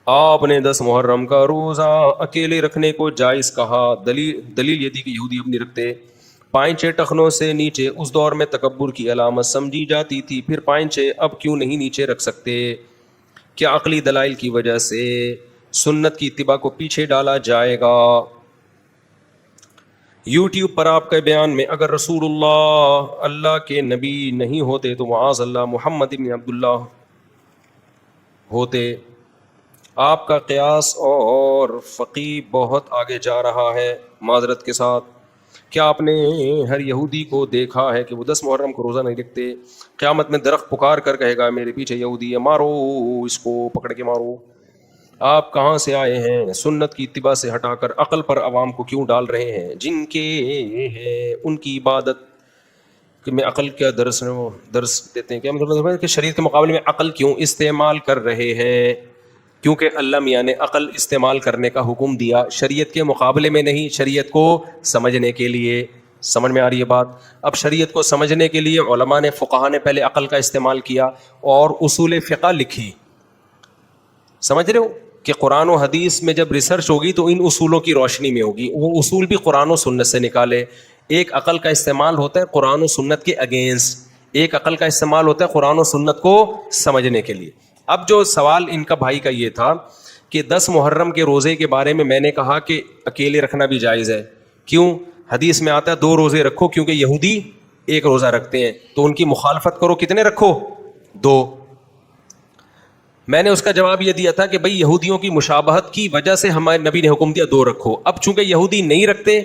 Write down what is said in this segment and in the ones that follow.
آپ نے 10 محرم کا روزہ اکیلے رکھنے کو جائز کہا، دلیل یہ تھی کہ یہودی اب نہیں رکھتے۔ پائنچے ٹخنوں سے نیچے اس دور میں تکبر کی علامت سمجھی جاتی تھی، پھر پائنچے اب کیوں نہیں نیچے رکھ سکتے؟ کیا عقلی دلائل کی وجہ سے سنت کی اتباع کو پیچھے ڈالا جائے گا؟ یوٹیوب پر آپ کے بیان میں اگر رسول اللہ کے نبی نہیں ہوتے تو معاذ اللہ محمد بن عبداللہ ہوتے۔ آپ کا قیاس اور فقی بہت آگے جا رہا ہے، معذرت کے ساتھ۔ کیا آپ نے ہر یہودی کو دیکھا ہے کہ وہ 10 محرم کو روزہ نہیں رکھتے؟ قیامت میں درخت پکار کر کہے گا میرے پیچھے یہودی ہے، مارو اس کو، پکڑ کے مارو۔ آپ کہاں سے آئے ہیں؟ سنت کی اتباع سے ہٹا کر عقل پر عوام کو کیوں ڈال رہے ہیں؟ جن کے ہیں ان کی عبادت میں عقل کا درس دیتے ہیں، کیا مطلب ہے کہ شریعت کے مقابلے میں عقل کیوں استعمال کر رہے ہیں؟ کیونکہ اللہ میاں نے عقل استعمال کرنے کا حکم دیا، شریعت کے مقابلے میں نہیں، شریعت کو سمجھنے کے لیے۔ سمجھ میں آ رہی ہے بات؟ اب شریعت کو سمجھنے کے لیے علماء نے، فقہاء نے پہلے عقل کا استعمال کیا اور اصول فقہ لکھی۔ سمجھ رہے ہو کہ قرآن و حدیث میں جب ریسرچ ہوگی تو ان اصولوں کی روشنی میں ہوگی، وہ اصول بھی قرآن و سنت سے نکالے۔ ایک عقل کا استعمال ہوتا ہے قرآن و سنت کے اگینسٹ، ایک عقل کا استعمال ہوتا ہے قرآن و سنت کو سمجھنے کے لیے۔ اب جو سوال ان کا بھائی کا یہ تھا کہ 10 محرم کے روزے کے بارے میں میں نے کہا کہ اکیلے رکھنا بھی جائز ہے، کیوں؟ حدیث میں آتا ہے 2 روزے رکھو، کیونکہ یہودی 1 روزہ رکھتے ہیں، تو ان کی مخالفت کرو، کتنے رکھو؟ 2۔ میں نے اس کا جواب یہ دیا تھا کہ بھئی یہودیوں کی مشابہت کی وجہ سے ہمارے نبی نے حکم دیا 2 رکھو، اب چونکہ یہودی نہیں رکھتے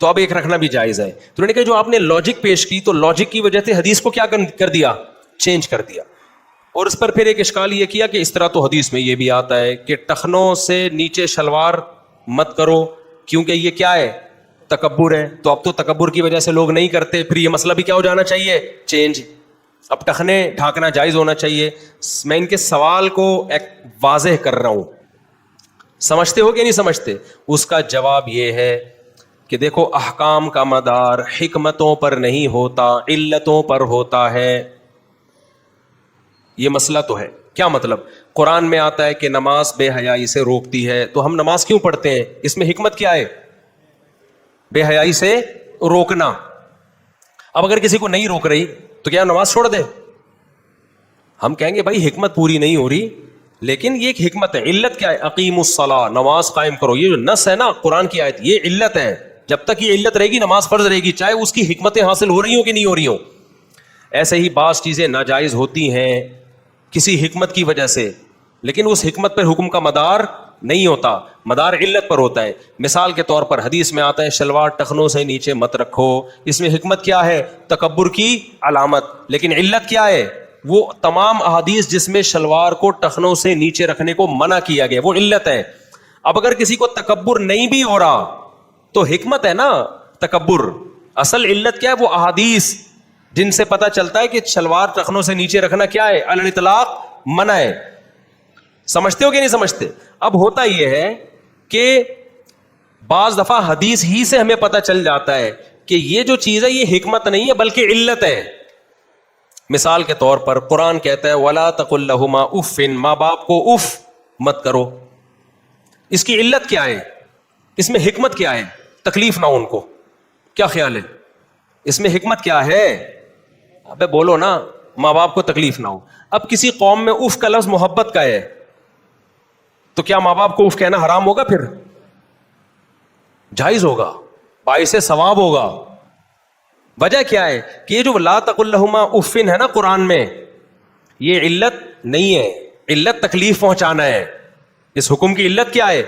تو اب 1 رکھنا بھی جائز ہے۔ تو انہوں نے کہا جو آپ نے لاجک پیش کی تو لاجک کی وجہ سے حدیث کو کیا کر دیا؟ چینج کر دیا۔ اور اس پر پھر ایک اشکال یہ کیا کہ اس طرح تو حدیث میں یہ بھی آتا ہے کہ ٹخنوں سے نیچے شلوار مت کرو، کیونکہ یہ کیا ہے؟ تکبر ہے۔ تو اب تو تکبر کی وجہ سے لوگ نہیں کرتے، پھر یہ مسئلہ بھی کیا ہو جانا چاہیے؟ چینج۔ اب ٹخنے ڈھانکنا جائز ہونا چاہیے۔ میں ان کے سوال کو ایک واضح کر رہا ہوں، سمجھتے ہو کہ نہیں سمجھتے؟ اس کا جواب یہ ہے کہ دیکھو، احکام کا مدار حکمتوں پر نہیں ہوتا، علتوں پر ہوتا ہے۔ یہ مسئلہ تو ہے۔ کیا مطلب؟ قرآن میں آتا ہے کہ نماز بے حیائی سے روکتی ہے، تو ہم نماز کیوں پڑھتے ہیں؟ اس میں حکمت کیا ہے؟ بے حیائی سے روکنا۔ اب اگر کسی کو نہیں روک رہی تو کیا نماز چھوڑ دے؟ ہم کہیں گے بھائی حکمت پوری نہیں ہو رہی، لیکن یہ ایک حکمت ہے۔ علت کیا ہے؟ اقیم الصلاۃ، نماز قائم کرو۔ یہ جو نص ہے نا قرآن کی آیت، یہ علت ہے۔ جب تک یہ علت رہے گی نماز فرض رہے گی، چاہے اس کی حکمتیں حاصل ہو رہی ہوں کہ نہیں ہو رہی ہوں۔ ایسے ہی بعض چیزیں ناجائز ہوتی ہیں کسی حکمت کی وجہ سے، لیکن اس حکمت پر حکم کا مدار نہیں ہوتا، مدار علت پر ہوتا ہے۔ مثال کے طور پر حدیث میں آتا ہے شلوار ٹخنوں سے نیچے مت رکھو، اس میں حکمت کیا ہے؟ تکبر کی علامت، لیکن علت کیا ہے؟ وہ تمام احادیث جس میں شلوار کو ٹخنوں سے نیچے رکھنے کو منع کیا گیا، وہ علت ہے۔ اب اگر کسی کو تکبر نہیں بھی ہو رہا تو حکمت ہے نا تکبر، اصل علت کیا ہے؟ وہ احادیث جن سے پتہ چلتا ہے کہ شلوار ٹخنوں سے نیچے رکھنا کیا ہے؟ علی الاطلاق منع ہے۔ سمجھتے ہو کہ نہیں سمجھتے؟ اب ہوتا یہ ہے کہ بعض دفعہ حدیث ہی سے ہمیں پتہ چل جاتا ہے کہ یہ جو چیز ہے یہ حکمت نہیں ہے بلکہ علت ہے۔ مثال کے طور پر قرآن کہتا ہے وَلَا تَقُلْ لَهُمَا اُفٍّ، ماں باپ کو اف مت کرو۔ اس کی علت کیا ہے؟ اس میں حکمت کیا ہے؟ تکلیف نہ ہو ان کو۔ کیا خیال ہے؟ اس میں حکمت کیا ہے؟ ابے بولو نا، ماں باپ کو تکلیف نہ ہو۔ اب کسی قوم میں اف کا لفظ محبت کا ہے، تو کیا ماں باپ کو اف کہنا حرام ہوگا؟ پھر جائز ہوگا، باعث ثواب ہوگا۔ وجہ کیا ہے کہ یہ جو لا تقل لہما اف ہے نا قرآن میں، یہ علت نہیں ہے، علت تکلیف پہنچانا ہے۔ اس حکم کی علت کیا ہے؟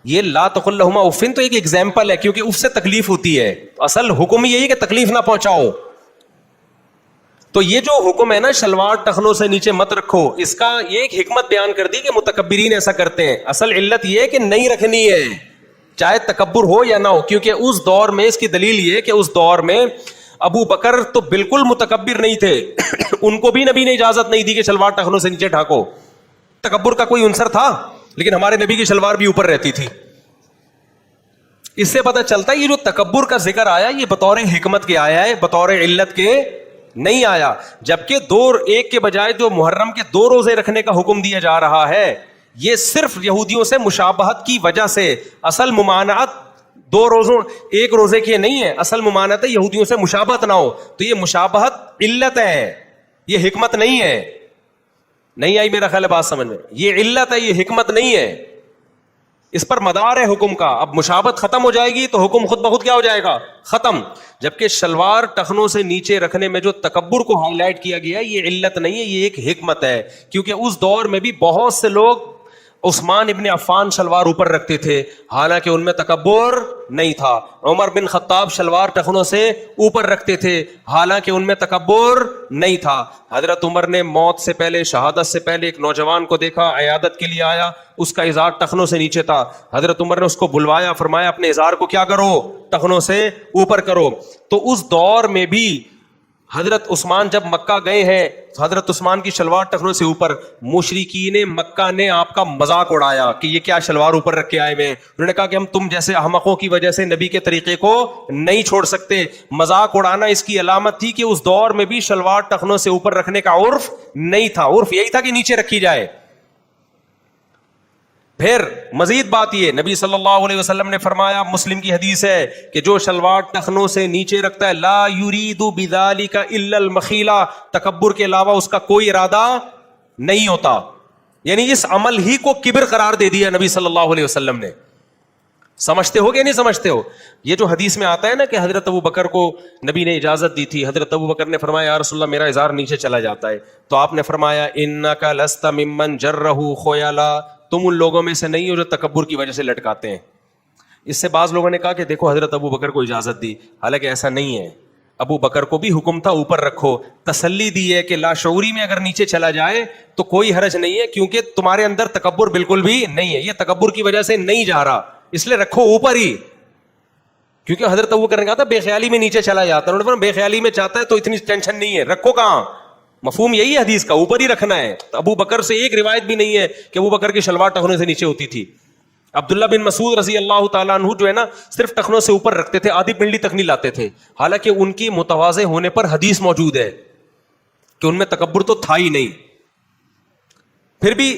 یہ لا تقل لہما اف تو ایک ایگزامپل ہے، کیونکہ اف سے تکلیف ہوتی ہے، اصل حکم یہی ہے کہ تکلیف نہ پہنچاؤ۔ تو یہ جو حکم ہے نا شلوار ٹخنوں سے نیچے مت رکھو، اس کا یہ ایک حکمت بیان کر دی کہ متکبرین ایسا کرتے ہیں۔ اصل علت یہ ہے کہ نہیں رکھنی ہے، چاہے تکبر ہو یا نہ ہو، کیونکہ اس دور میں، اس کی دلیل یہ ہے کہ اس دور میں ابو بکر تو بالکل متکبر نہیں تھے، ان کو بھی نبی نے اجازت نہیں دی کہ شلوار ٹخنوں سے نیچے ڈھانکو۔ تکبر کا کوئی عنصر تھا، لیکن ہمارے نبی کی شلوار بھی اوپر رہتی تھی۔ اس سے پتہ چلتا ہے یہ جو تکبر کا ذکر آیا یہ بطور حکمت کے آیا ہے، بطور علت کے نہیں آیا۔ جبکہ ایک کے بجائے جو محرم کے 2 روزے رکھنے کا حکم دیا جا رہا ہے، یہ صرف یہودیوں سے مشابہت کی وجہ سے. اصل ممانعت دو روزوں ایک روزے کی نہیں ہے, اصل ممانعت ہے یہودیوں سے مشابہت نہ ہو. تو یہ مشابہت علت ہے, یہ حکمت نہیں ہے. نہیں آئی میرا خیال ہے بات سمجھ میں؟ یہ علت ہے, یہ حکمت نہیں ہے. اس پر مدار ہے حکم کا. اب مشابہت ختم ہو جائے گی تو حکم خود بخود کیا ہو جائے گا؟ ختم. جبکہ شلوار ٹخنوں سے نیچے رکھنے میں جو تکبر کو ہائی لائٹ کیا گیا یہ علت نہیں ہے, یہ ایک حکمت ہے. کیونکہ اس دور میں بھی بہت سے لوگ عثمان ابن عفان شلوار اوپر رکھتے تھے, حالانکہ ان میں تکبر نہیں تھا. عمر بن خطاب شلوار ٹخنوں سے اوپر رکھتے تھے, حالانکہ ان میں تکبر نہیں تھا. حضرت عمر نے موت سے پہلے, شہادت سے پہلے ایک نوجوان کو دیکھا, عیادت کے لیے آیا, اس کا ازار ٹخنوں سے نیچے تھا. حضرت عمر نے اس کو بلوایا, فرمایا اپنے ازار کو کیا کرو, ٹخنوں سے اوپر کرو. تو اس دور میں بھی حضرت عثمان جب مکہ گئے ہیں تو حضرت عثمان کی شلوار ٹخنوں سے اوپر. مشرکین مکہ نے آپ کا مذاق اڑایا کہ یہ کیا شلوار اوپر رکھ کے آئے ہوئے ہیں. انہوں نے کہا کہ ہم تم جیسے احمقوں کی وجہ سے نبی کے طریقے کو نہیں چھوڑ سکتے. مذاق اڑانا اس کی علامت تھی کہ اس دور میں بھی شلوار ٹخنوں سے اوپر رکھنے کا عرف نہیں تھا. عرف یہی تھا کہ نیچے رکھی جائے. پھر مزید بات یہ, نبی صلی اللہ علیہ وسلم نے فرمایا, مسلم کی حدیث ہے کہ جو شلوار ٹخنوں سے نیچے رکھتا ہے, لا یرید بذالک الا المخیلہ, تکبر کے علاوہ اس کا کوئی ارادہ نہیں ہوتا. یعنی اس عمل ہی کو کبر قرار دے دیا نبی صلی اللہ علیہ وسلم نے. سمجھتے ہو کہ نہیں سمجھتے ہو؟ یہ جو حدیث میں آتا ہے نا کہ حضرت ابو بکر کو نبی نے اجازت دی تھی, حضرت ابو بکر نے فرمایا یا رسول اللہ میرا ازار نیچے چلا جاتا ہے, تو آپ نے فرمایا انک لست ممن جرہ خیلا, تم ان لوگوں میں سے نہیں ہو جو تکبر کی وجہ سے لٹکاتے ہیں. اس سے بعض لوگوں نے کہا کہ دیکھو حضرت ابو بکر کو اجازت دی, حالانکہ ایسا نہیں ہے. ابو بکر کو بھی حکم تھا اوپر رکھو, تسلی دی ہے کہ لاشعوری میں اگر نیچے چلا جائے تو کوئی حرج نہیں ہے, کیونکہ تمہارے اندر تکبر بالکل بھی نہیں ہے, یہ تکبر کی وجہ سے نہیں جا رہا, اس لیے رکھو اوپر ہی. کیونکہ حضرت ابو بکر نے کہا تھا بے خیالی میں نیچے چلا جاتا ہے, انہوں نے فرمایا بے خیالی میں چاہتا ہے تو اتنی ٹینشن نہیں ہے, رکھو کہاں. مفہوم یہی ہے حدیث کا, اوپر ہی رکھنا ہے. ابو بکر سے ایک روایت بھی نہیں ہے کہ ابو بکر کی شلوار ٹخنوں سے نیچے ہوتی تھی. عبداللہ بن مسعود رضی اللہ تعالیٰ عنہ جو ہے نا صرف ٹخنوں سے اوپر رکھتے تھے, آدھی پنڈلی تک نہیں لاتے تھے, حالانکہ ان کی متواضع ہونے پر حدیث موجود ہے کہ ان میں تکبر تو تھا ہی نہیں. پھر بھی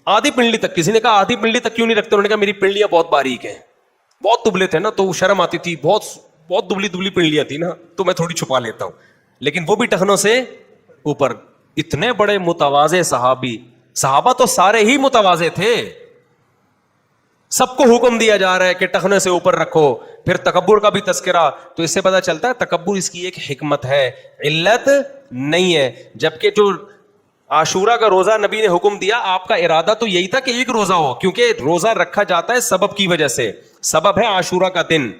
آدھی پنڈلی تک, کسی نے کہا آدھی پنڈلی تک کیوں نہیں رکھتے, انہوں نے کہا میری پنڈلیاں بہت باریک ہیں, بہت دبلے تھے نا تو شرم آتی تھی, بہت دبلی دبلی پنڈلیاں تھی نا تو میں تھوڑی چھپا لیتا ہوں. لیکن وہ بھی ٹخنوں سے اوپر. اتنے بڑے متواضع صحابی, صحابہ تو سارے ہی متواضع تھے, سب کو حکم دیا جا رہا ہے کہ ٹخنے سے اوپر رکھو. پھر تکبر کا بھی تذکرہ, تو اس سے پتہ چلتا ہے تکبر اس کی ایک حکمت ہے, علت نہیں ہے. جبکہ جو عاشورہ کا روزہ نبی نے حکم دیا, آپ کا ارادہ تو یہی تھا کہ ایک روزہ ہو, کیونکہ روزہ رکھا جاتا ہے سبب کی وجہ سے. سبب ہے عاشورہ کا دن,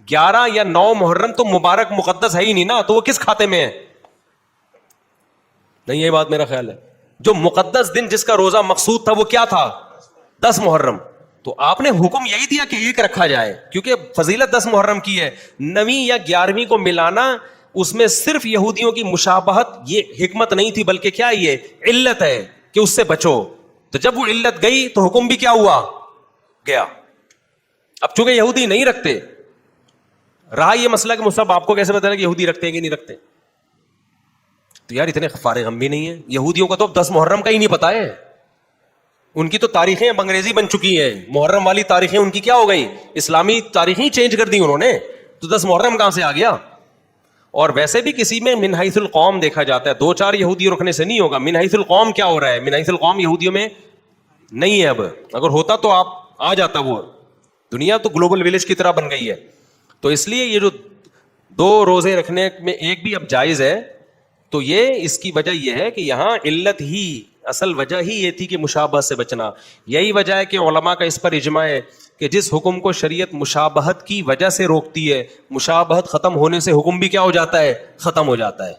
11 یا 9 محرم تو مبارک مقدس ہے ہی نہیں نا, تو وہ کس کھاتے میں ہے؟ نہیں یہ بات میرا خیال ہے. جو مقدس دن جس کا روزہ مقصود تھا وہ کیا تھا؟ 10 محرم. تو آپ نے حکم یہی دیا کہ ایک رکھا جائے, کیونکہ فضیلت 10 محرم کی ہے. 9ویں یا 11ویں کو ملانا اس میں صرف یہودیوں کی مشابہت, یہ حکمت نہیں تھی بلکہ کیا یہ علت ہے کہ اس سے بچو. تو جب وہ علت گئی تو حکم بھی کیا ہوا؟ گیا. اب چونکہ یہودی نہیں رکھتے, رہا یہ مسئلہ کہ مصعب آپ کو کیسے بتانا کہ یہودی رکھتے ہیں کہ نہیں رکھتے؟ تو یار اتنے فارغ ہم بھی نہیں ہیں. یہودیوں کا تو اب 10 محرم کا ہی نہیں پتا ہے, ان کی تو تاریخیں اب انگریزی بن چکی ہیں. محرم والی تاریخیں ان کی کیا ہو گئی, اسلامی تاریخیں چینج کر دی انہوں نے. تو 10 محرم کہاں سے آ گیا؟ اور ویسے بھی کسی میں من حیث القوم دیکھا جاتا ہے, 2-4 یہودی رکھنے سے نہیں ہوگا. من حیث القوم کیا ہو رہا ہے؟ من حیث القوم یہودیوں میں نہیں ہے اب. اگر ہوتا تو آپ آ جاتا. وہ دنیا تو گلوبل ولیج کی طرح بن گئی ہے. تو اس لیے یہ جو 2 روزے رکھنے میں ایک بھی اب جائز ہے, تو یہ اس کی وجہ یہ ہے کہ یہاں علت ہی, اصل وجہ ہی یہ تھی کہ مشابہت سے بچنا. یہی وجہ ہے کہ علماء کا اس پر اجماع ہے کہ جس حکم کو شریعت مشابہت کی وجہ سے روکتی ہے, مشابہت ختم ہونے سے حکم بھی کیا ہو جاتا ہے؟ ختم ہو جاتا ہے.